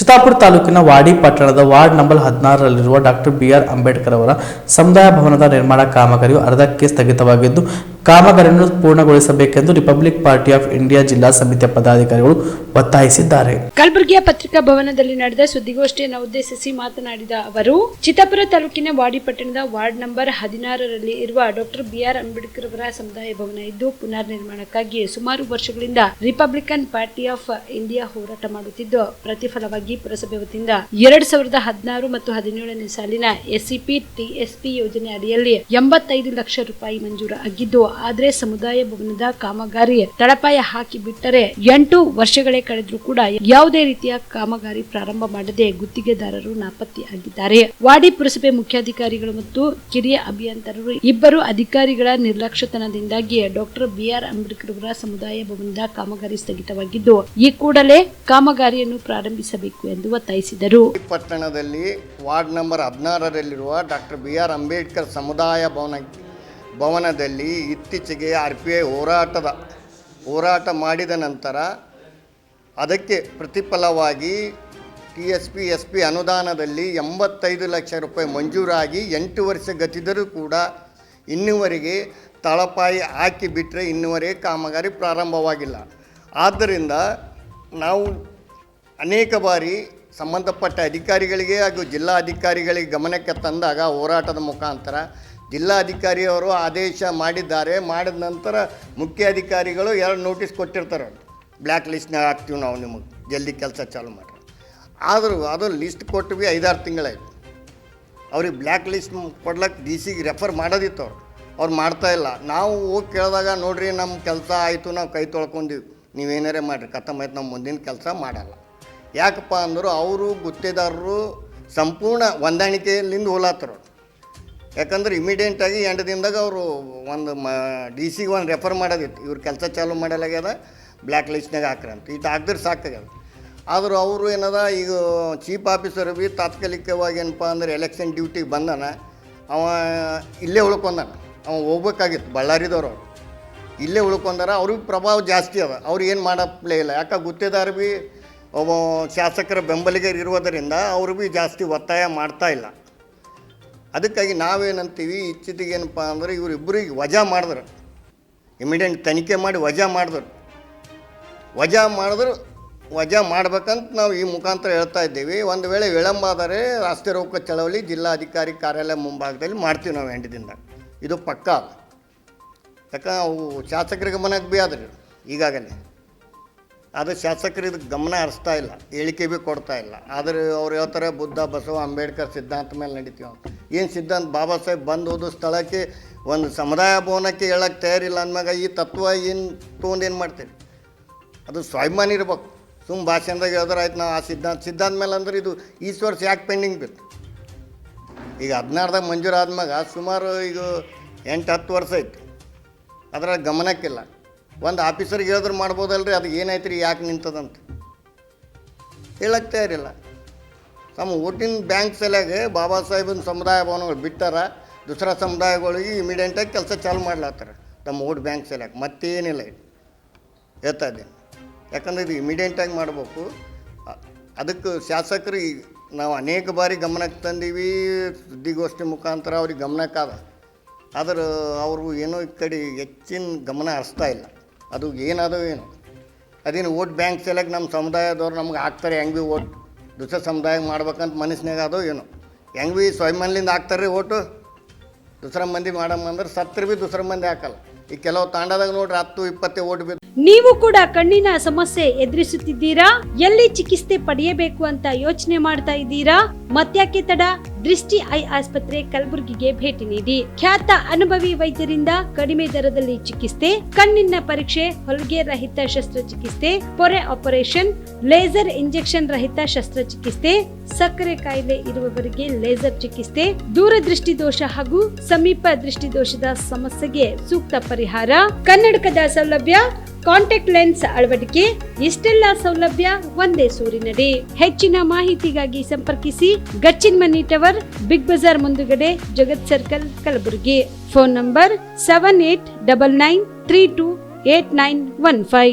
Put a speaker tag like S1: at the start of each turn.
S1: ಚಿತ್ತಾಪುರ ತಾಲೂಕಿನ ವಾಡಿ ಪಟ್ಟಣದ ward number 16ರಲ್ಲಿರುವ ಡಾಕ್ಟರ್ ಬಿ.ಆರ್. ಅಂಬೇಡ್ಕರ್ ಅವರ ಸಮುದಾಯ ಭವನದ ನಿರ್ಮಾಣ ಕಾಮಗಾರಿಯು ಅರ್ಧಕ್ಕೆ ಸ್ಥಗಿತವಾಗಿದ್ದು, ಕಾಮಗಾರಿಯನ್ನು ಪೂರ್ಣಗೊಳಿಸಬೇಕೆಂದು ರಿಪಬ್ಲಿಕ್ ಪಾರ್ಟಿ ಆಫ್ ಇಂಡಿಯಾ ಜಿಲ್ಲಾ ಸಮಿತಿಯ ಪದಾಧಿಕಾರಿಗಳು ಒತ್ತಾಯಿಸಿದ್ದಾರೆ.
S2: ಕಲಬುರಗಿಯ ಪತ್ರಿಕಾ ಭವನದಲ್ಲಿ ನಡೆದ ಸುದ್ದಿಗೋಷ್ಠಿಯನ್ನು ಉದ್ದೇಶಿಸಿ ಮಾತನಾಡಿದ ಅವರು, ಚಿತ್ತಾಪುರ ತಾಲೂಕಿನ ವಾಡಿ ಪಟ್ಟಣದ ವಾರ್ಡ್ ನಂಬರ್ 16ರಲ್ಲಿ ಇರುವ ಡಾಕ್ಟರ್ ಬಿ.ಆರ್. ಅಂಬೇಡ್ಕರ್ ಅವರ ಸಮುದಾಯ ಭವನ ಇದ್ದು, ಪುನರ್ ನಿರ್ಮಾಣಕ್ಕಾಗಿ ಸುಮಾರು ವರ್ಷಗಳಿಂದ ರಿಪಬ್ಲಿಕನ್ ಪಾರ್ಟಿ ಆಫ್ ಇಂಡಿಯಾ ಹೋರಾಟ ಮಾಡುತ್ತಿದ್ದು, ಪ್ರತಿಫಲವಾಗಿ ಪುರಸಭೆ ವತಿಯಿಂದ 2016 ಮತ್ತು 17ನೇ ಸಾಲಿನ ಎಸ್ಸಿಪಿ ಟಿಎಸ್ಪಿ ಯೋಜನೆ ಅಡಿಯಲ್ಲಿ 85 ಲಕ್ಷ ರೂಪಾಯಿ ಮಂಜೂರು ಆಗಿದ್ದು, ಆದರೆ ಸಮುದಾಯ ಭವನದ ಕಾಮಗಾರಿ ತಳಪಾಯ ಹಾಕಿ ಬಿಟ್ಟರೆ 8 ವರ್ಷಗಳೇ ಕಳೆದರೂ ಕೂಡ ಯಾವುದೇ ರೀತಿಯ ಕಾಮಗಾರಿ ಪ್ರಾರಂಭ ಮಾಡದೆ ಗುತ್ತಿಗೆದಾರರು ನಾಪತ್ತೆಯಾಗಿದ್ದಾರೆ. ವಾಡಿ ಪುರಸಭೆ ಮುಖ್ಯಾಧಿಕಾರಿಗಳು ಮತ್ತು ಕಿರಿಯ ಅಭಿಯಂತರರು ಇಬ್ಬರು ಅಧಿಕಾರಿಗಳ ನಿರ್ಲಕ್ಷ್ಯತನದಿಂದಾಗಿ ಡಾಕ್ಟರ್ ಬಿ.ಆರ್. ಅಂಬೇಡ್ಕರ್ ಅವರ ಸಮುದಾಯ ಭವನದ ಕಾಮಗಾರಿ ಸ್ಥಗಿತವಾಗಿದ್ದು, ಈ ಕೂಡಲೇ ಕಾಮಗಾರಿಯನ್ನು ಪ್ರಾರಂಭಿಸಬೇಕು ಎಂದು ಒತ್ತಾಯಿಸಿದರು.
S3: ಪಟ್ಟಣದಲ್ಲಿ ವಾರ್ಡ್ ನಂಬರ್ 16ರಲ್ಲಿರುವ ಡಾಕ್ಟರ್ ಬಿ.ಆರ್. ಅಂಬೇಡ್ಕರ್ ಸಮುದಾಯ ಭವನದಲ್ಲಿ ಇತ್ತೀಚೆಗೆ RPI ಹೋರಾಟ ಮಾಡಿದ ನಂತರ ಅದಕ್ಕೆ ಪ್ರತಿಫಲವಾಗಿ TSP SP ಅನುದಾನದಲ್ಲಿ 85 ಲಕ್ಷ ರೂಪಾಯಿ ಮಂಜೂರಾಗಿ 8 ವರ್ಷ ಗತಿದರೂ ಕೂಡ ಇನ್ನುವರೆಗೆ ತಳಪಾಯಿ ಹಾಕಿ ಬಿಟ್ಟರೆ ಇನ್ನುವರೆಗೆ ಕಾಮಗಾರಿ ಪ್ರಾರಂಭವಾಗಿಲ್ಲ. ಆದ್ದರಿಂದ ನಾವು ಅನೇಕ ಬಾರಿ ಸಂಬಂಧಪಟ್ಟ ಅಧಿಕಾರಿಗಳಿಗೆ ಹಾಗೂ ಜಿಲ್ಲಾಧಿಕಾರಿಗಳಿಗೆ ಗಮನಕ್ಕೆ ತಂದಾಗ ಹೋರಾಟದ ಮುಖಾಂತರ ಜಿಲ್ಲಾಧಿಕಾರಿಯವರು ಆದೇಶ ಮಾಡಿದ್ದಾರೆ. ಮಾಡಿದ ನಂತರ ಮುಖ್ಯ ಅಧಿಕಾರಿಗಳು 2 ನೋಟಿಸ್ ಕೊಟ್ಟಿರ್ತಾರೆ, ಬ್ಲ್ಯಾಕ್ ಲಿಸ್ಟ್ನಾಗ ಹಾಕ್ತೀವಿ ನಾವು, ನಿಮಗೆ ಜಲ್ದಿ ಕೆಲಸ ಚಾಲು ಮಾಡಿರಿ. ಆದರೂ ಅದು ಲಿಸ್ಟ್ ಕೊಟ್ಟು 5-6 ತಿಂಗಳಾಯಿತು. ಅವ್ರಿಗೆ ಬ್ಲ್ಯಾಕ್ ಲಿಸ್ಟ್ ಕೊಡ್ಲಿಕ್ಕೆ DC ರೆಫರ್ ಮಾಡೋದಿತ್ತು, ಅವ್ರು ಮಾಡ್ತಾಯಿಲ್ಲ. ನಾವು ಹೋಗಿ ಕೇಳಿದಾಗ, ನೋಡಿರಿ ನಮ್ಮ ಕೆಲಸ ಆಯಿತು, ನಾವು ಕೈ ತೊಳ್ಕೊಂಡಿವಿ, ನೀವೇನಾರೇ ಮಾಡಿರಿ, ಖತಮಾಯ್ತು, ನಾವು ಮುಂದಿನ ಕೆಲಸ ಮಾಡಲ್ಲ. ಯಾಕಪ್ಪ ಅಂದರು, ಅವರು ಗುತ್ತೇದಾರರು ಸಂಪೂರ್ಣ ಹೊಂದಾಣಿಕೆಯಲ್ಲಿಂದ ಹೋಲಾತರು. ಯಾಕಂದ್ರೆ ಇಮಿಡಿಯೇಟಾಗಿ 2 ದಿನದಾಗ ಅವರು ಒಂದು DC ಒಂದು ರೆಫರ್ ಮಾಡೋದಿತ್ತು, ಇವ್ರು ಕೆಲಸ ಚಾಲೂ ಮಾಡಲಾಗ್ಯದ, ಬ್ಲ್ಯಾಕ್ ಲಿಸ್ಟ್ನಾಗ ಹಾಕ್ರಿ ಅಂತ. ಇಟ್ಟು ಹಾಕಿದ್ರೆ ಸಾಕಾಗ್ಯದ. ಆದರೂ ಅವರು ಏನದ, ಈಗ ಚೀಫ್ ಆಫೀಸರ್ ಭೀ ತಾತ್ಕಾಲಿಕವಾಗಿ ಏನಪ್ಪ ಅಂದ್ರೆ ಎಲೆಕ್ಷನ್ ಡ್ಯೂಟಿಗೆ ಬಂದಾನ, ಅವ ಇಲ್ಲೇ ಉಳ್ಕೊಂಡಾನ. ಅವ ಹೋಗ್ಬೇಕಾಗಿತ್ತು, ಬಳ್ಳಾರಿದವ್ರು ಅವರು ಇಲ್ಲೇ ಉಳ್ಕೊಂಡಾರ. ಅವ್ರಿಗೆ ಪ್ರಭಾವ ಜಾಸ್ತಿ ಅದ, ಅವ್ರು ಏನು ಮಾಡಪ್ಲೇ ಇಲ್ಲ. ಯಾಕೆ ಗುತ್ತೇದಾರ ಭೀ ಒಬ್ಬ ಶಾಸಕರ ಬೆಂಬಲಿಗರು ಇರುವುದರಿಂದ ಅವರು ಭೀ ಜಾಸ್ತಿ ಒತ್ತಾಯ ಮಾಡ್ತಾ ಇಲ್ಲ. ಅದಕ್ಕಾಗಿ ನಾವೇನಂತೀವಿ, ಇಚ್ಛಿತಿಗೆ ಏನಪ್ಪ ಅಂದ್ರೆ ಇವರಿಬ್ಬರಿಗೆ ವಜಾ ಮಾಡಿದ್ರು, ಇಮಿಡಿಯೇಟ್ ತನಿಖೆ ಮಾಡಿ ವಜಾ ಮಾಡ್ಬೇಕಂತ ನಾವು ಈ ಮುಖಾಂತರ ಹೇಳ್ತಾ ಇದ್ದೀವಿ. ಒಂದು ವೇಳೆ ವಿಳಂಬ ಆದರೆ ರಾಷ್ಟ್ರೀಯ ರೋಕ ಚಳವಳಿ ಜಿಲ್ಲಾಧಿಕಾರಿ ಕಾರ್ಯಾಲಯ ಮುಂಭಾಗದಲ್ಲಿ ಮಾಡ್ತೀವಿ ನಾವು 8 ದಿನದಾಗ. ಇದು ಪಕ್ಕ. ಯಾಕಂದ್ರೆ ಅವು ಶಾಸಕರ ಗಮನಕ್ಕೆ ಭೀ ಆದ್ರಿ ಈಗಾಗಲೇ, ಅದು ಶಾಸಕರಿಗೆ ಗಮನ ಹರಿಸ್ತಾ ಇಲ್ಲ, ಹೇಳಿಕೆ ಭೀ ಕೊಡ್ತಾ ಇಲ್ಲ. ಆದರೆ ಅವ್ರು ಹೇಳ್ತಾರೆ ಬುದ್ಧ ಬಸವ ಅಂಬೇಡ್ಕರ್ ಸಿದ್ಧಾಂತ ಮೇಲೆ ನಡೀತೀವಿ. ಏನು ಸಿದ್ಧಾಂತ? ಬಾಬಾ ಸಾಹೇಬ್ ಬಂದು ಹೋದ ಸ್ಥಳಕ್ಕೆ ಒಂದು ಸಮುದಾಯ ಭವನಕ್ಕೆ ಹೇಳಕ್ಕೆ ತಯಾರಿಲ್ಲ ಅಂದಾಗ ಈ ತತ್ವ ಏನು ತೊಗೊಂಡು ಏನು ಮಾಡ್ತೀರಿ? ಅದು ಸ್ವಾಭಿಮಾನಿ ಇರ್ಬೇಕು. ಭಾಷಣದಾಗ ಹೇಳಿದ್ರೆ ಆಯ್ತು, ನಾವು ಆ ಸಿದ್ಧಾಂತ ಮೇಲೆ ಅಂದ್ರೆ ಇದು ವರ್ಷ ಯಾಕೆ ಪೆಂಡಿಂಗ್ ಬಿತ್ತು? ಈಗ 16ದಾಗ ಮಂಜೂರು ಆದ್ಮ್ಯಾಗ ಸುಮಾರು ಈಗ 8-10 ವರ್ಷ ಐತಿ, ಅದ್ರಾಗ ಗಮನಕ್ಕಿಲ್ಲ. ಒಂದು ಆಫೀಸರ್ಗೆ ಹೇಳಿದ್ರೆ ಮಾಡ್ಬೋದಲ್ರಿ, ಅದು ಏನಾಯ್ತು ರೀ, ಯಾಕೆ ನಿಂತದಂತ ಹೇಳಕ್ಕೆ ತಯಾರಿಲ್ಲ. ನಮ್ಮ ಓಟಿನ ಬ್ಯಾಂಕ್ ಸಲುವಾಗಿ ಬಾಬಾ ಸಾಹೇಬನ ಸಮುದಾಯ ಭವನಗಳು ಬಿಟ್ಟಾರ, ದೂಸರಾ ಸಮುದಾಯಗಳಿಗೆ ಇಮಿಡಿಯೇಟಾಗಿ ಕೆಲಸ ಚಾಲು ಮಾಡ್ಲಾತ್ತಾರ ನಮ್ಮ ಓಟ್ ಬ್ಯಾಂಕ್ ಸಲುವಾಗಿ. ಮತ್ತೇನಿಲ್ಲ ಇದು ಹೇಳ್ತಾ ಇದ್ದೇನೆ. ಯಾಕಂದ್ರೆ ಇದು ಇಮಿಡಿಯೇಟಾಗಿ ಮಾಡಬೇಕು. ಅದಕ್ಕೆ ಶಾಸಕರು ನಾವು ಅನೇಕ ಬಾರಿ ಗಮನಕ್ಕೆ ತಂದೀವಿ, ಸುದ್ದಿಗೋಷ್ಠಿ ಮುಖಾಂತರ ಅವ್ರಿಗೆ ಗಮನಕ್ಕಾದ. ಆದ್ರೆ ಅವರು ಏನೋ ಈ ಕಡೆ ಹೆಚ್ಚಿನ ಗಮನ ಹರಿಸ್ತಾ ಇಲ್ಲ. ಅದು ಏನದು ಏನು ಅದೇನು ಓಟ್ ಬ್ಯಾಂಕ್ ಸಲುವಾಗಿ ನಮ್ಮ ಸಮುದಾಯದವ್ರು ನಮ್ಗೆ ಹಾಕ್ತಾರೆ, ಹೆಂಗೆ ಭೀ ಓಟ್ ದೂಸರ ಸಮುದಾಯ ಮಾಡ್ಬೇಕಂತ ಮನಸ್ಸಿನಾಗ ಅದು ಏನು ಹೆಂಗೆ ಭೀ ಸ್ವಾಭಿಮಾನದಿಂದ ಹಾಕ್ತಾರೆ ಓಟು. ದೂಸರ ಮಂದಿ ಮಾಡಮ್ಮಂದ್ರೆ ಸತ್ತರ ಭೀ ದೂಸರ ಮಂದಿ ಹಾಕಲ್ಲ. ಈ ಕೆಲವು ತಾಂಡದಾಗ ನೋಡ್ರಿ 10-20 ಓಟ್ ಬೇಕು.
S2: ನೀವು ಕೂಡ ಕಣ್ಣಿನ ಸಮಸ್ಯೆ ಎದುರಿಸುತ್ತಿದ್ದೀರಾ? ಎಲ್ಲಿ ಚಿಕಿತ್ಸೆ ಪಡೆಯಬೇಕು ಅಂತ ಯೋಚನೆ ಮಾಡ್ತಾ ಇದ್ದೀರಾ? ಮತ್ಯಾಕೆ ತಡ? ದೃಷ್ಟಿ ಐ ಆಸ್ಪತ್ರೆ ಕಲಬುರಗಿಗೆ ಭೇಟಿ ನೀಡಿ. ಖ್ಯಾತ ಅನುಭವಿ ವೈದ್ಯರಿಂದ ಕಡಿಮೆ ದರದಲ್ಲಿ ಚಿಕಿತ್ಸೆ, ಕಣ್ಣಿನ ಪರೀಕ್ಷೆ, ಹೊಲಿಗೆ ರಹಿತ ಶಸ್ತ್ರಚಿಕಿತ್ಸೆ, ಪೊರೆ ಆಪರೇಷನ್, ಲೇಸರ್ ಇಂಜೆಕ್ಷನ್ ರಹಿತ ಶಸ್ತ್ರಚಿಕಿತ್ಸೆ, ಸಕ್ಕರೆ ಕಾಯಿಲೆ ಇರುವವರಿಗೆ ಲೇಸರ್ ಚಿಕಿತ್ಸೆ, ದೂರದೃಷ್ಟಿ ದೋಷ ಹಾಗೂ ಸಮೀಪ ದೃಷ್ಟಿ ದೋಷದ ಸಮಸ್ಯೆಗೆ ಸೂಕ್ತ ಪರಿಹಾರ, ಕನ್ನಡಕದ ಸೌಲಭ್ಯ, ಕಾಂಟ್ಯಾಕ್ಟ್ ಲೆನ್ಸ್ ಅಳವಡಿಕೆ, ಇಷ್ಟೆಲ್ಲ ಸೌಲಭ್ಯ ಒಂದೇ ಸೂರಿನಡಿ. ಹೆಚ್ಚಿನ ಮಾಹಿತಿಗಾಗಿ ಸಂಪರ್ಕಿಸಿ Gachchinamani tower, Big Bazaar ಮುಂದುಗಡೆ, Jagat circle, Kalaburagi. Phone number 7899328915.